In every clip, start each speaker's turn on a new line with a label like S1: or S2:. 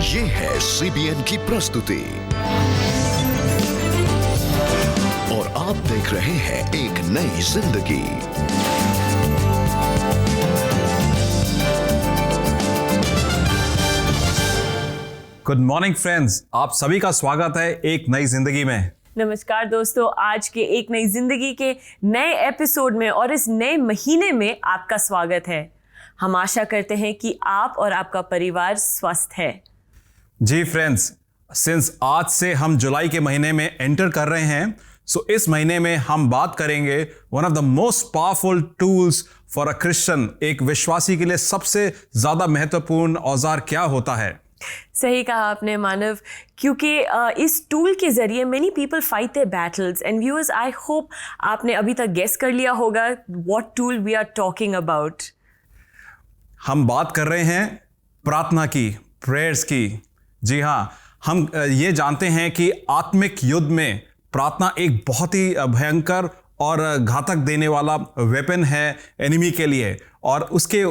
S1: ये है CBN की प्रस्तुति और आप देख रहे हैं एक नई जिंदगी।
S2: गुड मॉर्निंग फ्रेंड्स, आप सभी का स्वागत है एक नई जिंदगी में।
S3: नमस्कार दोस्तों, आज के एक नई जिंदगी के नए एपिसोड में और इस नए महीने में आपका स्वागत है। हम आशा करते हैं कि आप और आपका परिवार स्वस्थ है।
S2: जी फ्रेंड्स, सिंस आज से हम जुलाई के महीने में एंटर कर रहे हैं, सो इस महीने में हम बात करेंगे one of the most powerful tools for a Christian. एक विश्वासी के लिए सबसे ज्यादा महत्वपूर्ण औजार क्या होता है?
S3: सही कहा आपने मानव, क्योंकि इस टूल के जरिए many people fight their battles and viewers, I hope आपने अभी तक गेस कर लिया होगा what tool we are talking about.
S2: हम बात कर रहे हैं प्रार्थना की, प्रेयर्स की। जी हाँ, हम ये जानते हैं कि आत्मिक युद्ध में प्रार्थना एक बहुत ही भयंकर और घातक देने वाला वेपन है एनिमी के लिए, और उसके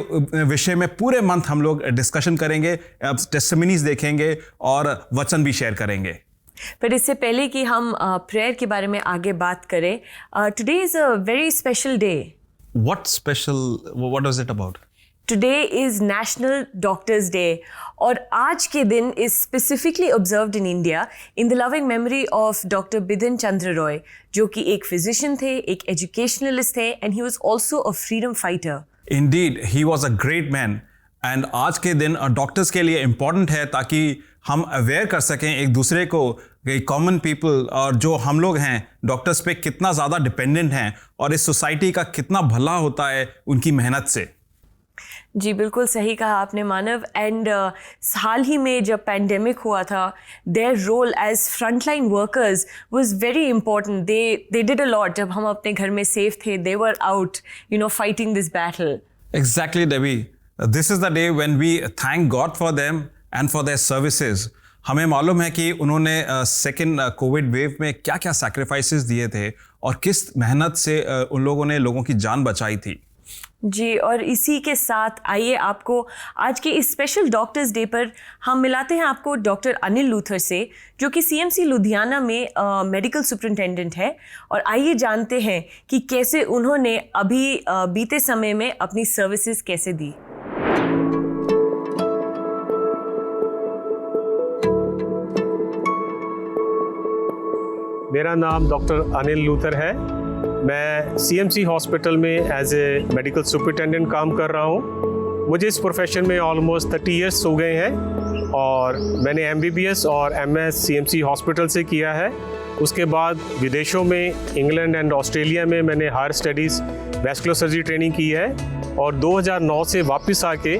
S2: विषय में पूरे मंथ हम लोग डिस्कशन करेंगे, टेस्टिमनीज देखेंगे और वचन भी शेयर करेंगे।
S3: पर इससे पहले कि हम प्रेयर के बारे में आगे बात करें, today is a very special day.
S2: What special, what was it about?
S3: Today is national doctors day, और आज के दिन is specifically observed in India in the loving memory of doctor Bidhan Chandra Roy, जो कि एक फिजिशियन थे, एक एजुकेशनलिस्ट थे, and he was also a freedom fighter.
S2: Indeed, he was a great man. And आज के दिन डॉक्टर्स के लिए इम्पॉर्टेंट है ताकि हम अवेयर कर सकें एक दूसरे को, कॉमन पीपल और जो हम लोग हैं डॉक्टर्स पे कितना ज़्यादा डिपेंडेंट हैं और इस सोसाइटी का कितना भला होता है उनकी मेहनत से।
S3: जी बिल्कुल सही कहा आपने मानव। एंड हाल ही में जब पैंडेमिक हुआ था, their role as frontline workers was very important. They did a lot. जब हम अपने घर में सेफ थे, they were out fighting this battle.
S2: Exactly Debbie, this is the day when we thank God for them and for their services. हमें मालूम है कि उन्होंने सेकेंड कोविड वेव में क्या क्या सैक्रिफाइसेस दिए थे और किस मेहनत से उन लोगों ने लोगों की जान बचाई थी।
S3: जी, और इसी के साथ आइए आपको आज के इस स्पेशल डॉक्टर्स डे पर हम मिलाते हैं आपको डॉक्टर अनिल लूथर से, जो कि CMC लुधियाना में मेडिकल सुपरिटेंडेंट है। और आइए जानते हैं कि कैसे उन्होंने अभी बीते समय में अपनी सर्विसेज कैसे दी।
S4: मेरा नाम डॉक्टर अनिल लूथर है। मैं CMC हॉस्पिटल में एज ए मेडिकल सुपरिटेंडेंट काम कर रहा हूँ। मुझे इस प्रोफेशन में ऑलमोस्ट 30 ईयर्स हो गए हैं और मैंने MBBS और MS CMC हॉस्पिटल से किया है। उसके बाद विदेशों में इंग्लैंड एंड ऑस्ट्रेलिया में मैंने higher studies vascular surgery training की है, और 2009 से वापस आके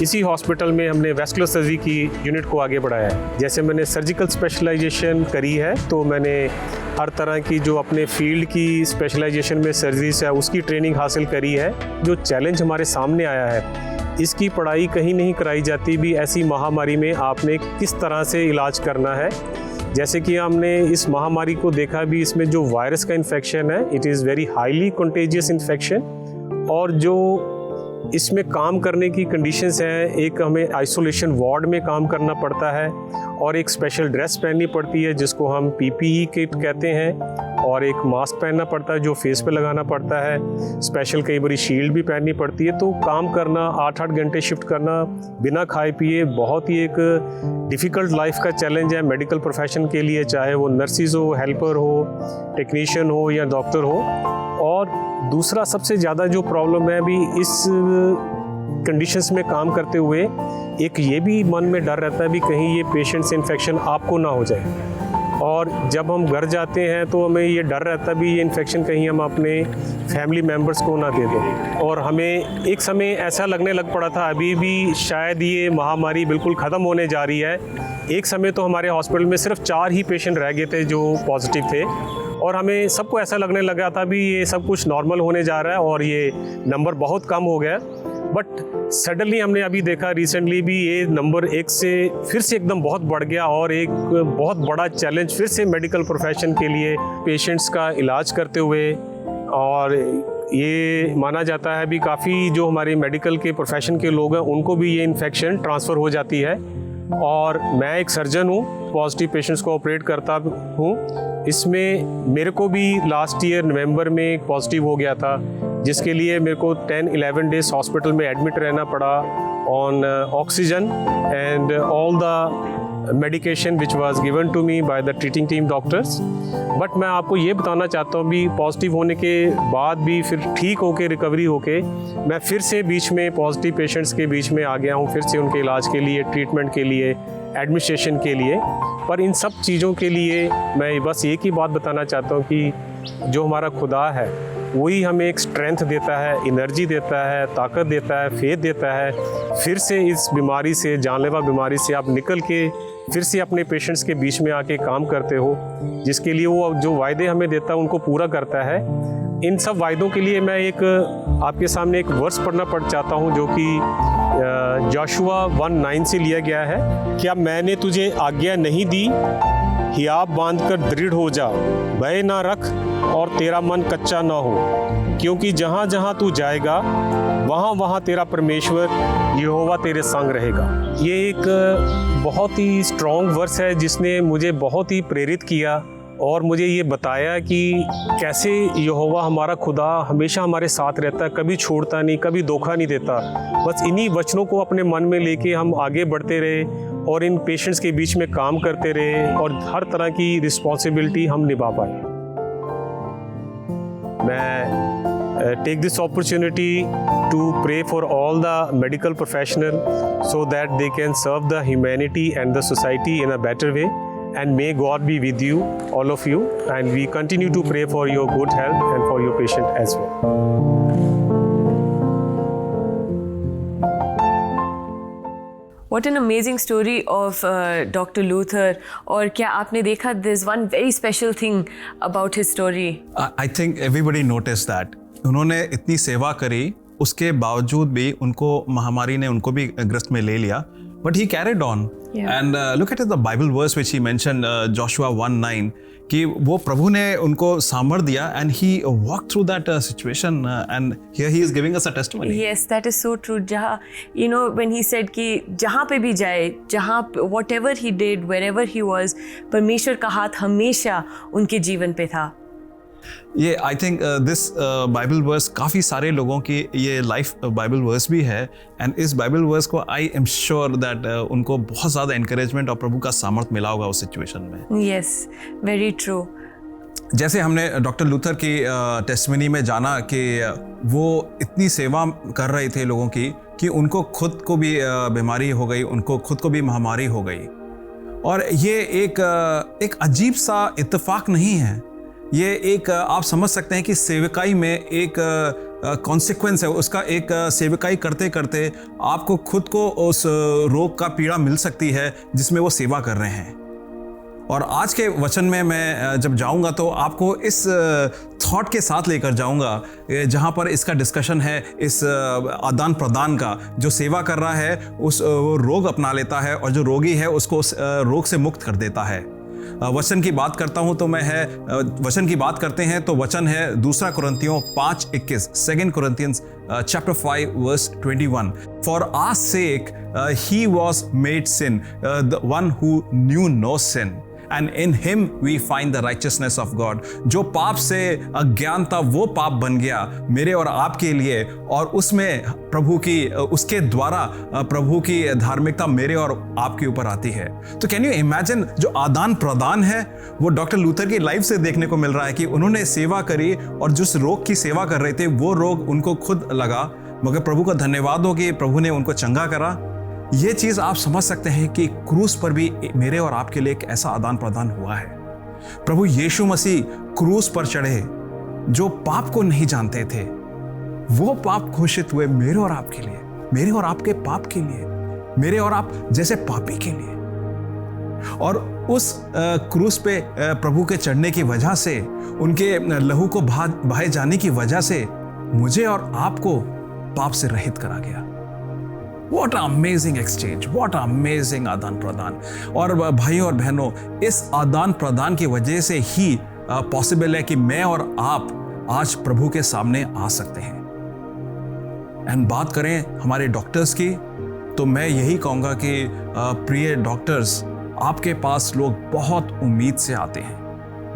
S4: इसी हॉस्पिटल में हमने वैस्कुलर सर्जरी की यूनिट को आगे बढ़ाया है। जैसे मैंने सर्जिकल स्पेशलाइजेशन करी है, तो मैंने हर तरह की जो अपने फील्ड की स्पेशलाइजेशन में सर्जरीज है उसकी ट्रेनिंग हासिल करी है। जो चैलेंज हमारे सामने आया है, इसकी पढ़ाई कहीं नहीं कराई जाती भी, ऐसी महामारी में आपने किस तरह से इलाज करना है। जैसे कि हमने इस महामारी को देखा भी, इसमें जो वायरस का इन्फेक्शन है, it is very highly contagious infection, और जो इसमें काम करने की कंडीशंस हैं, एक हमें आइसोलेशन वार्ड में काम करना पड़ता है और एक स्पेशल ड्रेस पहननी पड़ती है जिसको हम PPE किट कहते हैं, और एक मास्क पहनना पड़ता है जो फेस पे लगाना पड़ता है, स्पेशल कई बारी शील्ड भी पहननी पड़ती है। तो काम करना, 8-8 घंटे शिफ्ट करना बिना खाए पिए, बहुत ही एक डिफ़िकल्ट लाइफ का चैलेंज है मेडिकल प्रोफेशन के लिए, चाहे वो नर्सिस हो, हेल्पर हो, टेक्नीशियन हो या डॉक्टर हो। और दूसरा सबसे ज़्यादा जो प्रॉब्लम है अभी इस कंडीशंस में काम करते हुए, एक ये भी मन में डर रहता है भी कहीं ये पेशेंट से इन्फेक्शन आपको ना हो जाए, और जब हम घर जाते हैं तो हमें ये डर रहता है भी ये इन्फेक्शन कहीं हम अपने फैमिली मेम्बर्स को ना दे दें। और हमें एक समय ऐसा लगने लग पड़ा था अभी भी शायद ये महामारी बिल्कुल ख़त्म होने जा रही है। एक समय तो हमारे हॉस्पिटल में सिर्फ 4 ही पेशेंट रह गए थे जो पॉजिटिव थे, और हमें सबको ऐसा लगने लगा था भी ये सब कुछ नॉर्मल होने जा रहा है और ये नंबर बहुत कम हो गया। बट सडनली हमने अभी देखा रिसेंटली भी ये नंबर 1 से फिर से एकदम बहुत बढ़ गया, और एक बहुत बड़ा चैलेंज फिर से मेडिकल प्रोफेशन के लिए पेशेंट्स का इलाज करते हुए। और ये माना जाता है भी काफ़ी जो हमारे मेडिकल के प्रोफेशन के लोग हैं उनको भी ये इन्फेक्शन ट्रांसफ़र हो जाती है। और मैं एक सर्जन हूँ, पॉजिटिव पेशेंट्स को ऑपरेट करता हूँ। इसमें मेरे को भी लास्ट ईयर नवंबर में एक पॉजिटिव हो गया था, जिसके लिए मेरे को 10-11 डेज हॉस्पिटल में एडमिट रहना पड़ा on oxygen and all the medication which was given to me by the treating team doctors. But मैं आपको ये बताना चाहता हूँ भी पॉजिटिव होने के बाद भी फिर ठीक होके रिकवरी होके मैं फिर से बीच में पॉजिटिव पेशेंट्स के बीच में आ गया हूँ, फिर से उनके इलाज के लिए, ट्रीटमेंट के लिए, एडमिनिस्ट्रेशन के लिए। पर इन सब चीज़ों के लिए मैं बस एक ही बात बताना चाहता हूँ कि जो हमारा खुदा है वही हमें एक स्ट्रेंथ देता है, एनर्जी देता है, ताकत देता है, फेथ देता है। फिर से इस बीमारी से, जानलेवा बीमारी से आप निकल के फिर से अपने पेशेंट्स के बीच में आके काम करते हो, जिसके लिए वो जो वायदे हमें देता है उनको पूरा करता है। इन सब वायदों के लिए मैं एक आपके सामने एक वर्स पढ़ना चाहता हूँ, जो कि जोशुआ 1:9 से लिया गया है। क्या मैंने तुझे आज्ञा नहीं दी, हियाब बांधकर दृढ़ हो जा, भय ना रख और तेरा मन कच्चा ना हो, क्योंकि जहाँ जहाँ तू जाएगा वहाँ वहाँ तेरा परमेश्वर यहोवा तेरे संग रहेगा। ये एक बहुत ही स्ट्रॉन्ग वर्स है जिसने मुझे बहुत ही प्रेरित किया और मुझे ये बताया कि कैसे यहोवा हमारा खुदा हमेशा हमारे साथ रहता है, कभी छोड़ता नहीं, कभी धोखा नहीं देता। बस इन्हीं वचनों को अपने मन में लेके हम आगे बढ़ते रहे और इन पेशेंट्स के बीच में काम करते रहे और हर तरह की रिस्पॉन्सिबिलिटी हम निभा पाए। मैं take this opportunity to pray for all the medical professionals so that they can serve the humanity and the society in a better way. And may God be with you, all of you, and we continue to pray for your good health and for your patient as well.
S3: What an amazing story of Dr. Luther. और क्या आपने देखा, there's one very special thing about his story.
S2: I think everybody noticed that. उन्होंने इतनी सेवा करी, उसके बावजूद भी उनको महामारी ने उनको भी ग्रस्त में ले लिया, but he carried on.
S3: Yeah.
S2: And look at the Bible verse which he mentioned, Joshua 1:9, कि वो प्रभु ने उनको सामर्थ दिया and he walked through that situation and here he is giving us a testimony.
S3: Yes, that is so true. जहाँ, you know, when he said कि जहाँ पे भी जाए, जहाँ whatever he did, wherever he was, परमेश्वर का हाथ हमेशा उनके जीवन पे था।
S2: ये I think this Bible verse काफ़ी सारे लोगों की ये लाइफ बाइबल वर्स भी है एंड इस बाइबल वर्स को आई एम श्योर दैट उनको बहुत ज़्यादा एनकरेजमेंट और प्रभु का सामर्थ मिला होगा उस सिचुएशन में।
S3: Yes, very true.
S2: जैसे हमने डॉक्टर लूथर की टेस्टिमनी में जाना कि वो इतनी सेवा कर रहे थे लोगों की कि उनको खुद को भी बीमारी हो गई, उनको खुद को भी महामारी हो गई। और ये एक अजीब सा इत्तेफाक नहीं है, ये एक आप समझ सकते हैं कि सेवकाई में एक कॉन्सिक्वेंस है उसका। एक सेवकाई करते करते आपको खुद को उस रोग का पीड़ा मिल सकती है जिसमें वो सेवा कर रहे हैं। और आज के वचन में मैं जब जाऊंगा तो आपको इस थॉट के साथ लेकर जाऊंगा जहां पर इसका डिस्कशन है, इस आदान प्रदान का। जो सेवा कर रहा है उस वो रोग अपना लेता है और जो रोगी है उसको उस रोग से मुक्त कर देता है। वचन की बात करता हूं तो वचन की बात करते हैं तो वचन है 2 कुरिन्थियों 5:21, 2 Corinthians chapter 5 verse 21. For our sake he was made sin, the one who knew no sin. And in him we find the righteousness of God. जो पाप से अज्ञान था वो पाप बन गया मेरे और आपके लिए, और उसमें प्रभु की, उसके द्वारा प्रभु की धार्मिकता मेरे और आपके ऊपर आती है। तो कैन यू इमेजिन जो आदान प्रदान है वो डॉक्टर लूथर की लाइफ से देखने को मिल रहा है कि उन्होंने सेवा करी और जिस रोग की सेवा कर रहे थे वो रोग उनको खुद लगा, मगर प्रभु का धन्यवाद हो कि प्रभु ने उनको चंगा करा। ये चीज़ आप समझ सकते हैं कि क्रूस पर भी मेरे और आपके लिए एक ऐसा आदान प्रदान हुआ है। प्रभु यीशु मसीह क्रूस पर चढ़े, जो पाप को नहीं जानते थे वो पाप घोषित हुए मेरे और आपके लिए, मेरे और आपके पाप के लिए, मेरे और आप जैसे पापी के लिए। और उस क्रूस पे प्रभु के चढ़ने की वजह से, उनके लहू को बहाए जाने की वजह से मुझे और आपको पाप से रहित करा गया। What an amazing exchange, what an amazing आदान प्रदान। और भाइयों और बहनों, इस आदान प्रदान की वजह से ही पॉसिबल है कि मैं और आप आज प्रभु के सामने आ सकते हैं। एंड बात करें हमारे डॉक्टर्स की, तो मैं यही कहूँगा कि प्रिय डॉक्टर्स, आपके पास लोग बहुत उम्मीद से आते हैं,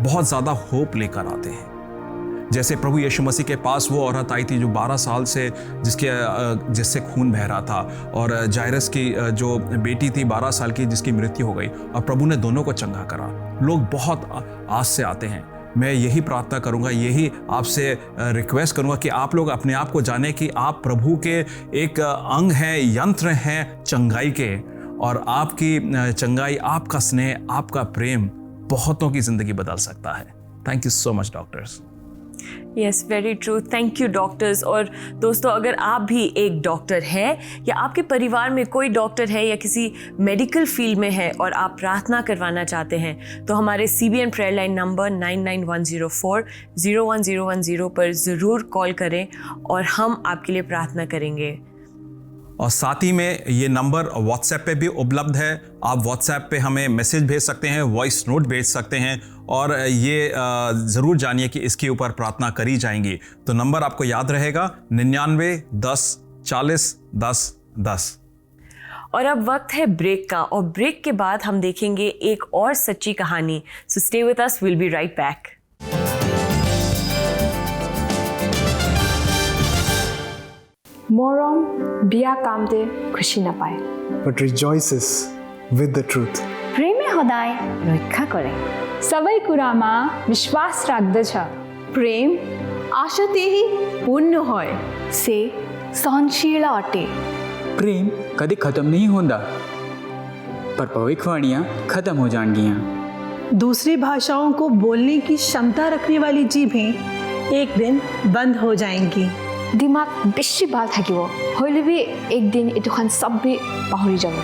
S2: बहुत ज़्यादा होप लेकर आते हैं। जैसे प्रभु यीशु मसीह के पास वो औरत आई थी जो 12 साल से जिससे खून बह रहा था, और जायरस की जो बेटी थी 12 साल की जिसकी मृत्यु हो गई, और प्रभु ने दोनों को चंगा करा। लोग बहुत आस से आते हैं। मैं यही प्रार्थना करूंगा, यही आपसे रिक्वेस्ट करूंगा कि आप लोग अपने आप को जाने कि आप प्रभु के एक अंग हैं, यंत्र हैं चंगाई के, और आपकी चंगाई, आपका स्नेह, आपका प्रेम बहुतों की जिंदगी बदल सकता है। Thank you so much doctors.
S3: Yes, very true. Thank you doctors. और दोस्तों, अगर आप भी एक डॉक्टर हैं या आपके परिवार में कोई डॉक्टर है या किसी मेडिकल फील्ड में है और आप प्रार्थना करवाना चाहते हैं, तो हमारे CBN प्रेयर लाइन नंबर 9910401010 पर ज़रूर कॉल करें और हम आपके लिए प्रार्थना करेंगे।
S2: और साथ ही में ये नंबर व्हाट्सएप पे भी उपलब्ध है। आप व्हाट्सएप पे हमें मैसेज भेज सकते हैं, वॉइस नोट भेज सकते हैं, और ये ज़रूर जानिए कि इसके ऊपर प्रार्थना करी जाएंगी। तो नंबर आपको याद रहेगा 99 10 40 10 10।
S3: और अब वक्त है ब्रेक का, और ब्रेक के बाद हम देखेंगे एक और सच्ची कहानी। So stay with us, will be right back.
S5: মৰম বিয়া কামতে খুশি নাপায়,
S6: but rejoices with the truth.
S7: प्रेमे सदाय रक्षा करे,
S5: सबै कुरामा विश्वास राख्दछ।
S7: प्रेम आशातेही पूर्ण होय, से सहनशील अटे।
S8: प्रेम कभी खत्म नहीं होता, पर भविष्यवाणियाँ खत्म हो जाएंगियाँ।
S9: दूसरी भाषाओं को बोलने की क्षमता रखने वाली जीभें एक दिन बंद हो जाएंगी।
S7: दिमाग बेसी बाल থাকিব, হইলে भी एक दिन एटुखान सबै पाहरी যাব।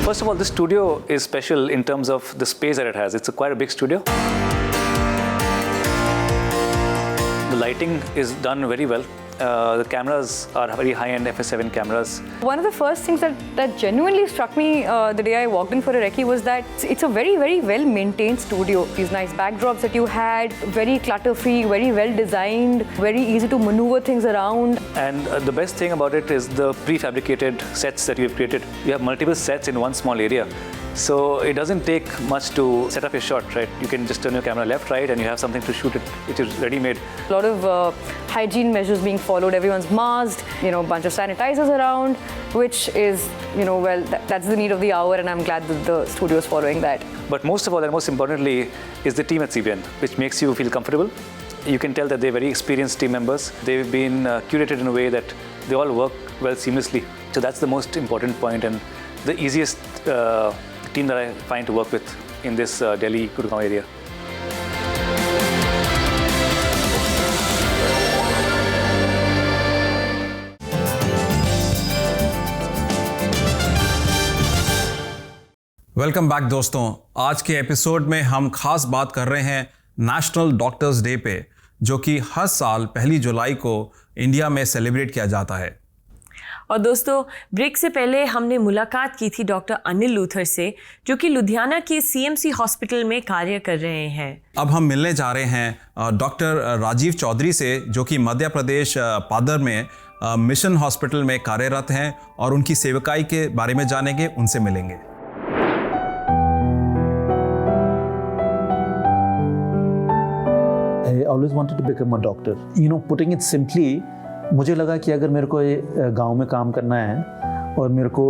S10: First of all, this studio is special in terms of the space that it has. It's quite a big studio. The lighting is done very well. The cameras are very high-end FS7 cameras.
S11: One of the first things that genuinely struck me the day I walked in for a recce was that it's a very, very well-maintained studio. These nice backdrops that you had, very clutter-free, very well-designed, very easy to maneuver things around.
S10: And the best thing about it is the prefabricated sets that you've created. You have multiple sets in one small area. So it doesn't take much to set up your shot, right? You can just turn your camera left, right, and you have something to shoot it. It is ready-made.
S11: A lot of hygiene measures being followed. Everyone's masked, a bunch of sanitizers around, which is, well, that's the need of the hour, and I'm glad that the studio is following that.
S10: But most of all, and most importantly, is the team at CBN, which makes you feel comfortable. You can tell that they're very experienced team members. They've been curated in a way that they all work well seamlessly. So that's the most important point, and the easiest team that I find to work with in this Delhi Gurgaon area.
S2: Welcome back दोस्तों। आज के episode में हम खास बात कर रहे हैं नेशनल डॉक्टर्स डे पे, जो कि हर साल 1 जुलाई को इंडिया में सेलिब्रेट किया जाता है।
S3: और दोस्तों, ब्रेक से पहले हमने मुलाकात की थी डॉक्टर अनिल लूथर से, जो कि लुधियाना के CMC हॉस्पिटल में कार्य कर रहे हैं।
S2: अब हम मिलने जा रहे हैं डॉक्टर राजीव चौधरी से, जो कि मध्य प्रदेश पादर में मिशन हॉस्पिटल में कार्यरत हैं, और उनकी सेवकाई के बारे में जानेंगे, उनसे मिलेंगे।
S12: I always wanted to become a doctor. Putting it simply, मुझे लगा कि अगर मेरे को गांव में काम करना है और मेरे को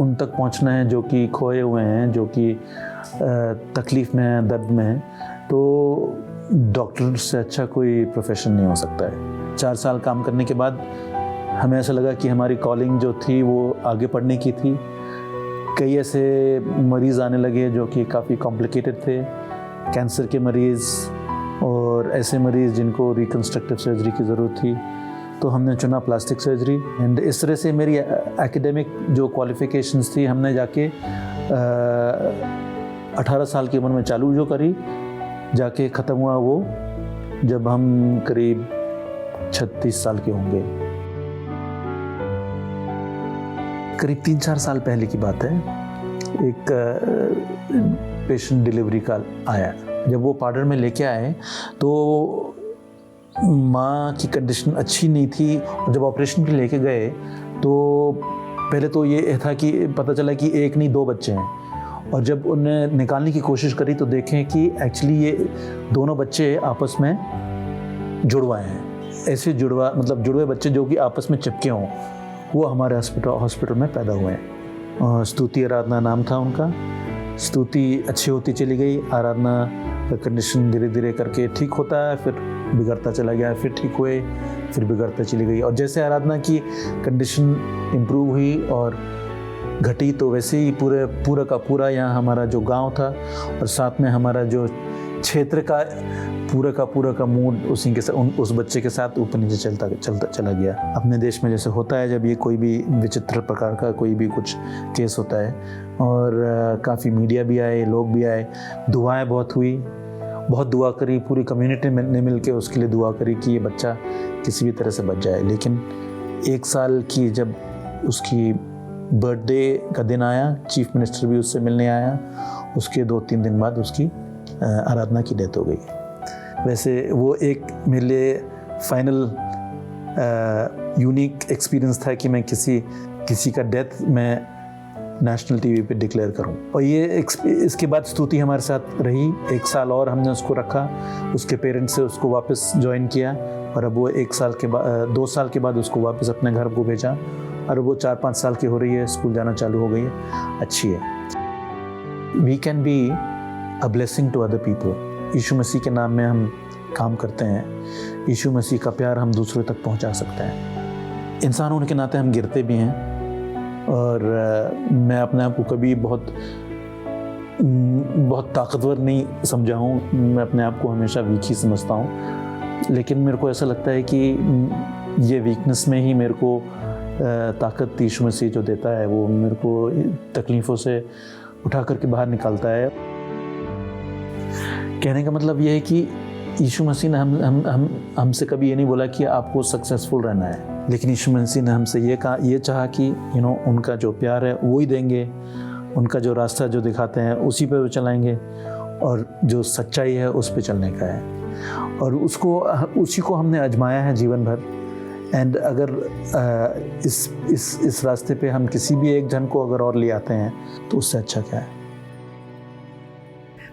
S12: उन तक पहुंचना है जो कि खोए हुए हैं, जो कि तकलीफ़ में हैं, दर्द में हैं, तो डॉक्टर से अच्छा कोई प्रोफेशन नहीं हो सकता है। 4 साल काम करने के बाद हमें ऐसा लगा कि हमारी कॉलिंग जो थी वो आगे पढ़ने की थी, कई ऐसे मरीज़ आने लगे जो कि काफ़ी कॉम्प्लिकेटेड थे, कैंसर के मरीज़ और ऐसे मरीज़ जिनको रिकन्स्ट्रक्टिव सर्जरी की ज़रूरत थी, तो हमने चुना प्लास्टिक सर्जरी। एंड इस तरह से मेरी एकेडमिक जो क्वालिफ़िकेशंस थी हमने जाके 18 साल की उम्र में चालू जो करी, जाके ख़त्म हुआ वो जब हम करीब 36 साल के होंगे। करीब 3-4 साल पहले की बात है, एक पेशेंट डिलीवरी का आया। जब वो पार्लर में लेके आए तो माँ की कंडीशन अच्छी नहीं थी। जब ऑपरेशन के लेके गए तो पहले तो ये था कि पता चला कि एक नहीं 2 बच्चे हैं, और जब उन्हें निकालने की कोशिश करी तो देखें कि एक्चुअली ये दोनों बच्चे आपस में जुड़वा हैं। ऐसे जुड़वा मतलब जुड़वे बच्चे जो कि आपस में चिपके हों, वो हमारे हॉस्पिटल में पैदा हुए हैं। स्तुति आराधना नाम था उनका। स्तुति अच्छी होती चली गई, आराधना का कंडीशन धीरे धीरे करके ठीक होता है, फिर बिगड़ता चला गया, फिर ठीक हुए, फिर बिगड़ता चली गई। और जैसे आराधना की कंडीशन इम्प्रूव हुई और घटी, तो वैसे ही पूरा का पूरा यहाँ हमारा जो गांव था और साथ में हमारा जो क्षेत्र का पूरा का मूड उसी के साथ, उस बच्चे के साथ ऊपर नीचे चलता चला गया। अपने देश में जैसे होता है जब ये कोई भी विचित्र प्रकार का कोई भी कुछ केस होता है, और काफ़ी मीडिया भी आए, लोग भी आए, दुआएं बहुत हुई, बहुत दुआ करी, पूरी कम्युनिटी ने मिल के उसके लिए दुआ करी कि ये बच्चा किसी भी तरह से बच जाए। लेकिन 1 साल की जब उसकी बर्थडे का दिन आया, चीफ मिनिस्टर भी उससे मिलने आया, उसके 2-3 दिन बाद उसकी आराधना की डेथ हो गई। वैसे वो एक मेरे लिए फाइनल यूनिक एक्सपीरियंस था कि मैं किसी का डेथ मैं नेशनल टीवी पे डिक्लेयर करूं। और ये इसके बाद स्तुति हमारे साथ रही 1 साल और हमने उसको रखा। उसके पेरेंट्स से उसको वापस ज्वाइन किया, और अब वो 1 साल के बाद 2 साल के बाद उसको वापस अपने घर को भेजा, और वो 4-5 साल की हो रही है, स्कूल जाना चालू हो गई है, अच्छी है। We can be a blessing to other people. यीशु मसीह के नाम में हम काम करते हैं, यीशु मसीह का प्यार हम दूसरों तक पहुंचा सकते हैं। इंसान होने के नाते हम गिरते भी हैं, और मैं अपने आप को कभी बहुत ताकतवर नहीं समझा हूँ, मैं अपने आप को हमेशा वीक ही समझता हूँ। लेकिन मेरे को ऐसा लगता है कि ये वीकनेस में ही मेरे को ताकत यीशु मसीह जो देता है, वो मेरे को तकलीफ़ों से उठा करके बाहर निकालता है। कहने का मतलब ये है कि यीशु मसीह ने हमसे कभी ये नहीं बोला कि आपको सक्सेसफुल रहना है, लेकिन यीशु मसीह ने हमसे ये चाहा कि उनका जो प्यार है वो ही देंगे, उनका जो रास्ता जो दिखाते हैं उसी पे वो चलाएंगे, और जो सच्चाई है उस पे चलने का है, और उसी को हमने आजमाया है जीवन भर। एंड अगर इस रास्ते पे हम किसी भी एक जन को अगर और ले आते हैं तो उससे अच्छा क्या है।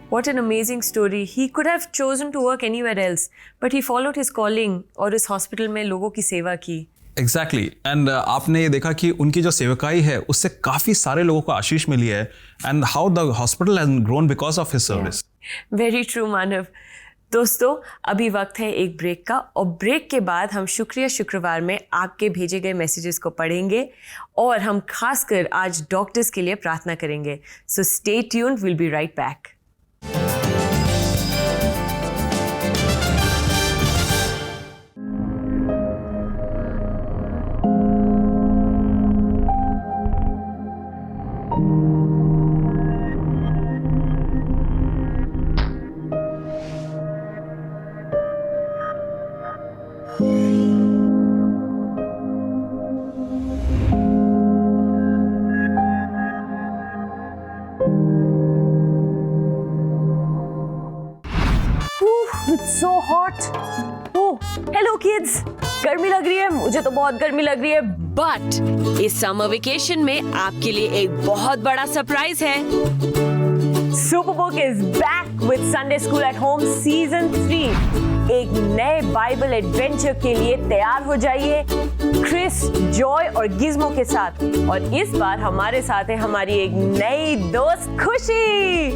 S3: What an amazing story. He could have chosen to work anywhere else, but he followed his calling और इस हॉस्पिटल में लोगों की सेवा की।
S2: Exactly. And आपने ये देखा कि उनकी जो सेवकाई है उससे काफ़ी सारे लोगों को आशीष मिली है, and how the hospital has grown because of his service.
S3: Very true, मानव। दोस्तों, अभी वक्त है एक ब्रेक का, और ब्रेक के बाद हम शुक्रिया शुक्रवार में आपके भेजे गए मैसेजेस को पढ़ेंगे, और हम खासकर आज डॉक्टर्स के लिए प्रार्थना करेंगे। So stay tuned, we'll be right back. It's so hot. Oh, hello kids. गर्मी लग रही है, मुझे तो बहुत गर्मी लग रही है, बट इस समर वेकेशन में आपके लिए एक बहुत बड़ा सरप्राइज है। Superbook is back with Sunday School at Home Season 3। एक नए बाइबल एडवेंचर के लिए तैयार हो जाइए क्रिस, जॉय और गिज़्मो के साथ। और इस बार हमारे साथ है हमारी एक नई दोस्त खुशी।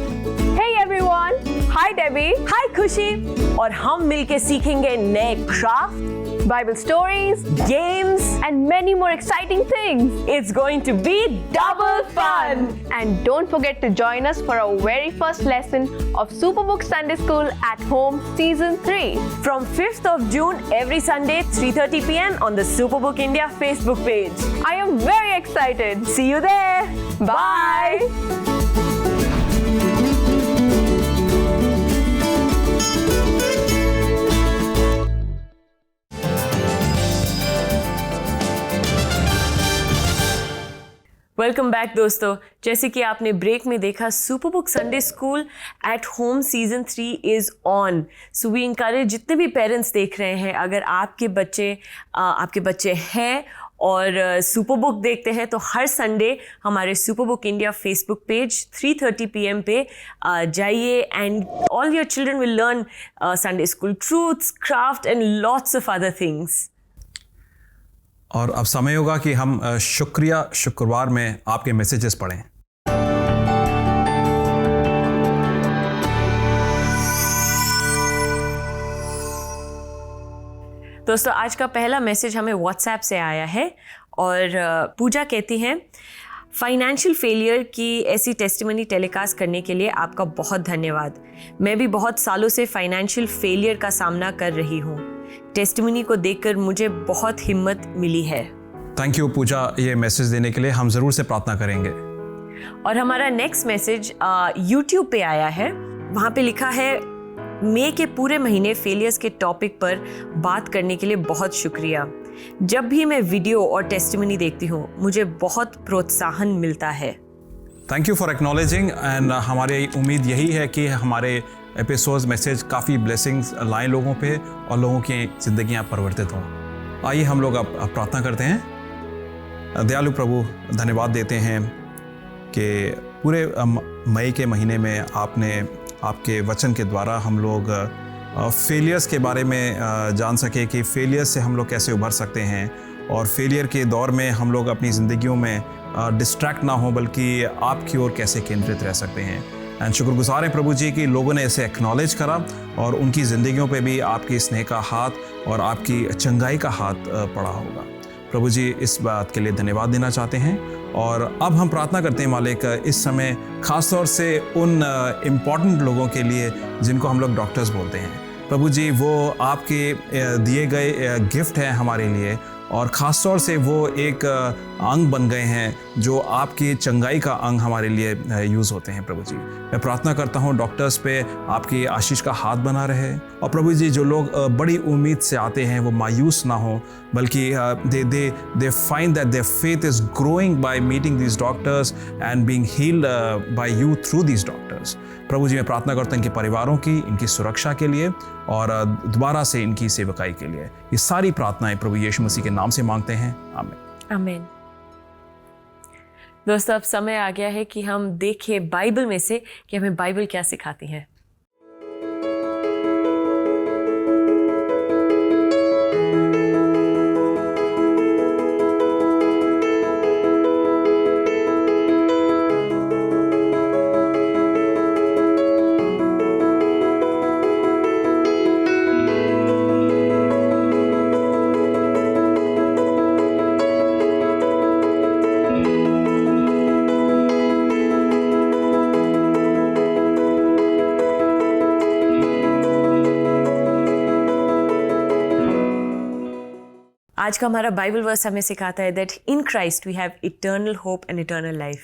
S5: Hey everyone! Hi Debbie!
S3: हाय खुशी। और हम मिलके सीखेंगे नए craft,
S11: Bible stories,
S3: games,
S11: and many more exciting things.
S3: It's going to be double fun.
S11: And don't forget to join us for our very first lesson of Superbook Sunday School at Home Season 3.
S3: From 5th of June, every Sunday, 3:30 p.m. on the Superbook India Facebook page.
S11: I am very excited.
S3: See you there.
S11: Bye.
S3: Welcome back दोस्तों। जैसे कि आपने break में देखा, Superbook Sunday school at home season 3 is on. So we encourage जितने भी parents देख रहे हैं, अगर आपके बच्चे हैं और सुपरबुक देखते हैं तो हर संडे हमारे Superbook India Facebook page 3:30 PM पे जाइए and all your children will learn Sunday school truths, craft and lots of other things.
S2: और अब समय होगा कि हम शुक्रवार में आपके मैसेजेस पढ़ें।
S3: दोस्तों, आज का पहला मैसेज हमें व्हाट्सएप से आया है और पूजा कहती हैं, फाइनेंशियल फेलियर की ऐसी टेस्टिमनी टेलीकास्ट करने के लिए आपका बहुत धन्यवाद। मैं भी बहुत सालों से फाइनेंशियल फेलियर का सामना कर रही हूँ। टेस्टिमनी को देखकर मुझे बहुत हिम्मत मिली है।
S2: थैंक यू पूजा, ये मैसेज देने के लिए हम ज़रूर से प्रार्थना करेंगे।
S3: और हमारा नेक्स्ट मैसेज यूट्यूब पे आया है। वहाँ पे लिखा है, मई के पूरे महीने फेलियर्स के टॉपिक पर बात करने के लिए बहुत शुक्रिया। जब भी मैं वीडियो और टेस्टिमनी देखती हूँ मुझे बहुत प्रोत्साहन मिलता है।
S2: Thank you for acknowledging and हमारी उम्मीद यही है कि हमारे एपिसोड्स मैसेज काफ़ी ब्लेसिंग्स लाएं लोगों पे और लोगों की ज़िंदगियाँ परिवर्तित हों। आइए हम लोग अब प्रार्थना करते हैं। दयालु प्रभु, धन्यवाद देते हैं कि पूरे मई के महीने में आपने आपके वचन के द्वारा हम लोग फेलियर्स के बारे में जान सके कि फेलियर से हम लोग कैसे उभर सकते हैं और फेलियर के दौर में हम लोग अपनी ज़िंदगियों में डिस्ट्रैक्ट ना हो बल्कि आपकी ओर कैसे केंद्रित रह सकते हैं। एंड शुक्रगुजार हैं प्रभु जी कि लोगों ने इसे एक्नॉलेज करा और उनकी ज़िंदगियों पे भी आपकी स्नेह का हाथ और आपकी चंगाई का हाथ पड़ा होगा। प्रभु जी, इस बात के लिए धन्यवाद देना चाहते हैं। और अब हम प्रार्थना करते हैं मालिक, इस समय ख़ास तौर से उन इम्पॉर्टेंट लोगों के लिए जिनको हम लोग डॉक्टर्स बोलते हैं। प्रभु जी, वो आपके दिए गए गिफ्ट हैं हमारे लिए और ख़ास तौर से वो एक अंग बन गए हैं जो आपकी चंगाई का अंग हमारे लिए यूज़ होते हैं। प्रभु जी, मैं प्रार्थना करता हूँ डॉक्टर्स पे आपकी आशीष का हाथ बना रहे और प्रभु जी, जो लोग बड़ी उम्मीद से आते हैं वो मायूस ना हो बल्कि they find that their faith is growing by meeting these doctors and being healed by you through these doctors. प्रभु जी, मैं प्रार्थना करता हूँ इनके परिवारों की, इनकी सुरक्षा के लिए और दोबारा से इनकी सेवकाई के लिए। ये सारी प्रार्थनाएं प्रभु यीशु मसीह के नाम से मांगते हैं, आमीन।
S3: आमीन। दोस्तों, अब समय आ गया है कि हम देखें बाइबल में से कि हमें बाइबल क्या सिखाती है। आज का हमारा बाइबल वर्स हमें सिखाता है that in Christ we have eternal hope and eternal life.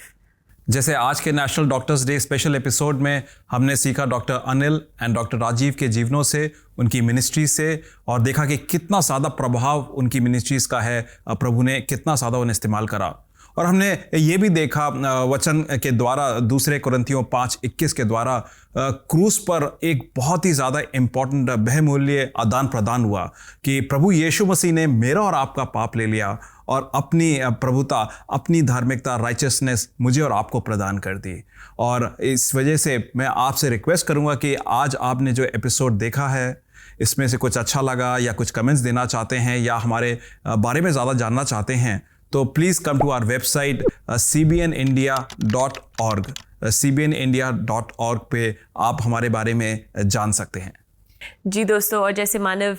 S2: जैसे आज के national doctors day special episode में हमने सीखा doctor Anil and doctor Rajiv के जीवनों से, उनकी मिनिस्ट्री से, और देखा कि कितना ज़्यादा प्रभाव उनकी मिनिस्ट्रीज का है, प्रभु ने कितना ज़्यादा उन्हें इस्तेमाल करा। और हमने ये भी देखा वचन के द्वारा, दूसरे कुरिन्थियों 5:21 के द्वारा क्रूस पर एक बहुत ही ज़्यादा इम्पॉर्टेंट बहुमूल्य आदान प्रदान हुआ कि प्रभु यीशु मसीह ने मेरा और आपका पाप ले लिया और अपनी प्रभुता, अपनी धार्मिकता, राइचसनेस मुझे और आपको प्रदान कर दी। और इस वजह से मैं आपसे रिक्वेस्ट करूँगा कि आज आपने जो एपिसोड देखा है इसमें से कुछ अच्छा लगा या कुछ कमेंट्स देना चाहते हैं या हमारे बारे में ज़्यादा जानना चाहते हैं तो please come to our website cbnindia.org। cbnindia.org पे आप हमारे बारे में जान सकते हैं।
S3: जी दोस्तों, और जैसे मानव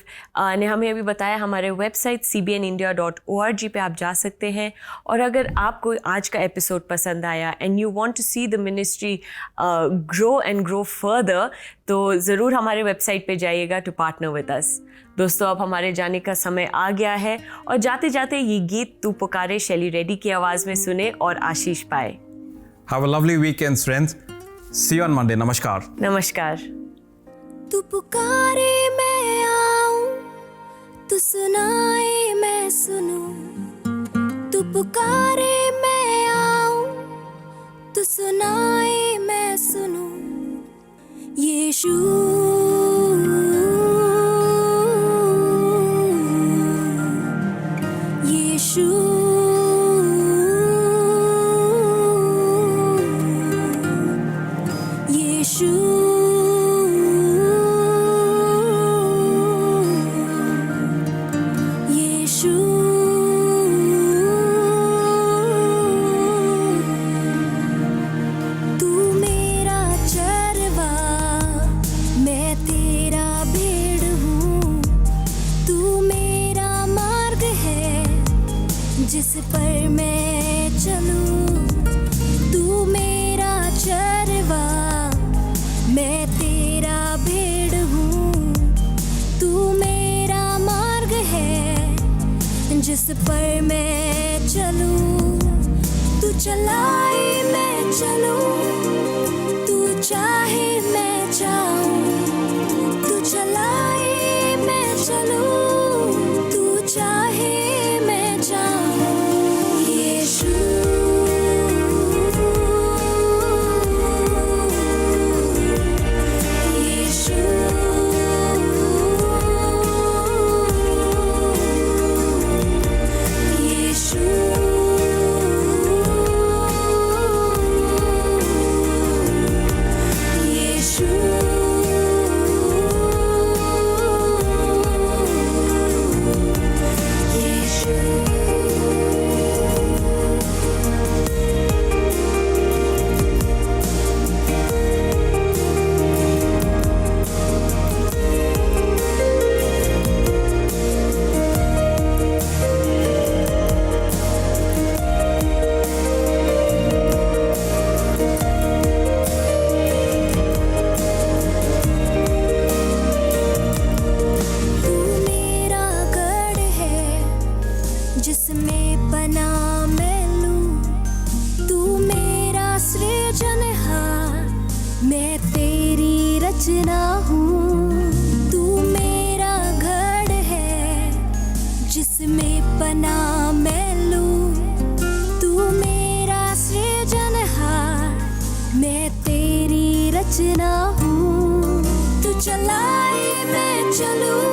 S3: ने हमें अभी बताया, हमारे वेबसाइट cbnindia.org पे आप जा सकते हैं। और अगर आपको आज का एपिसोड पसंद आया and you want to see the ministry grow and grow further, तो ज़रूर हमारे वेबसाइट पे जाइएगा टू पार्टनर विद अस। दोस्तों, अब हमारे जाने का समय आ गया है और जाते जाते ये गीत तू पुकारे शैली रेड्डी की आवाज़ में सुने और आशीष पाए।
S2: Have a lovely weekend, friends. See you on Monday. नमस्कार।
S3: नमस्कार।
S13: तू पुकारे मैं आऊं, तू सुनाए मैं सुनूं, तू पुकारे मैं आऊं, तू सुनाए मैं सुनूं, यीशु यीशु यीशु यीशु तू मेरा चरवा, मैं तेरा भेड़ हूँ, तू मेरा मार्ग है जिस पर मैं चलूं, तू मेरा चरवा, मैं तेरा भेड़ हूँ, तू मेरा मार्ग है जिस पर मैं चलूं, तू चलाए मैं चलूं, तू चाहे मैं जाऊं, तू चलाए मैं चलूं, तू चाहे मैं जाऊं, यीशु जिसमें पना मैं लूं, तू मेरा सृजनहार, मैं तेरी रचना हूँ, तू मेरा घर है जिसमें पना मैं लूं, तू मेरा सृजनहार, मैं तेरी रचना हूँ, तू चलाए मैं चलूं,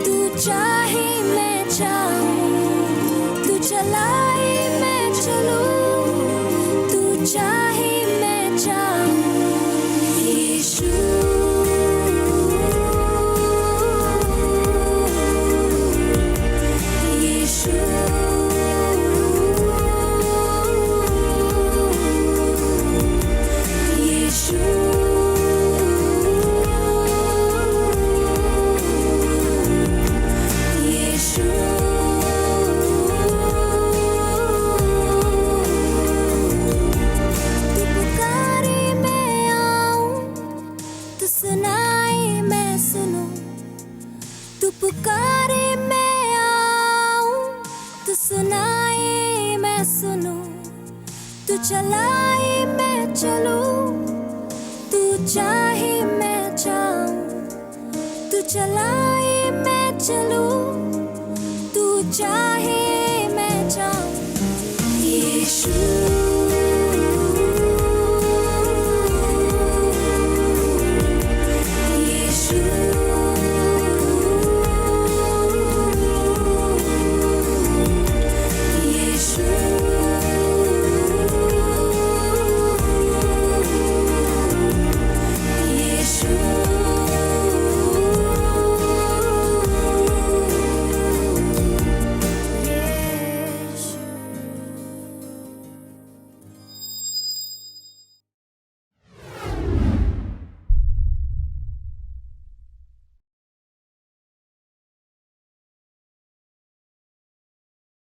S13: तू चाहे मैं जाऊं, तू चलाए मैं चलूं, तू चाहे मैं जाऊं, यीशु यीशु यीशु चलाए मैं चलूं, तू चाहे मैं जाऊं, तू चलाए मैं चलूं, तू चाहे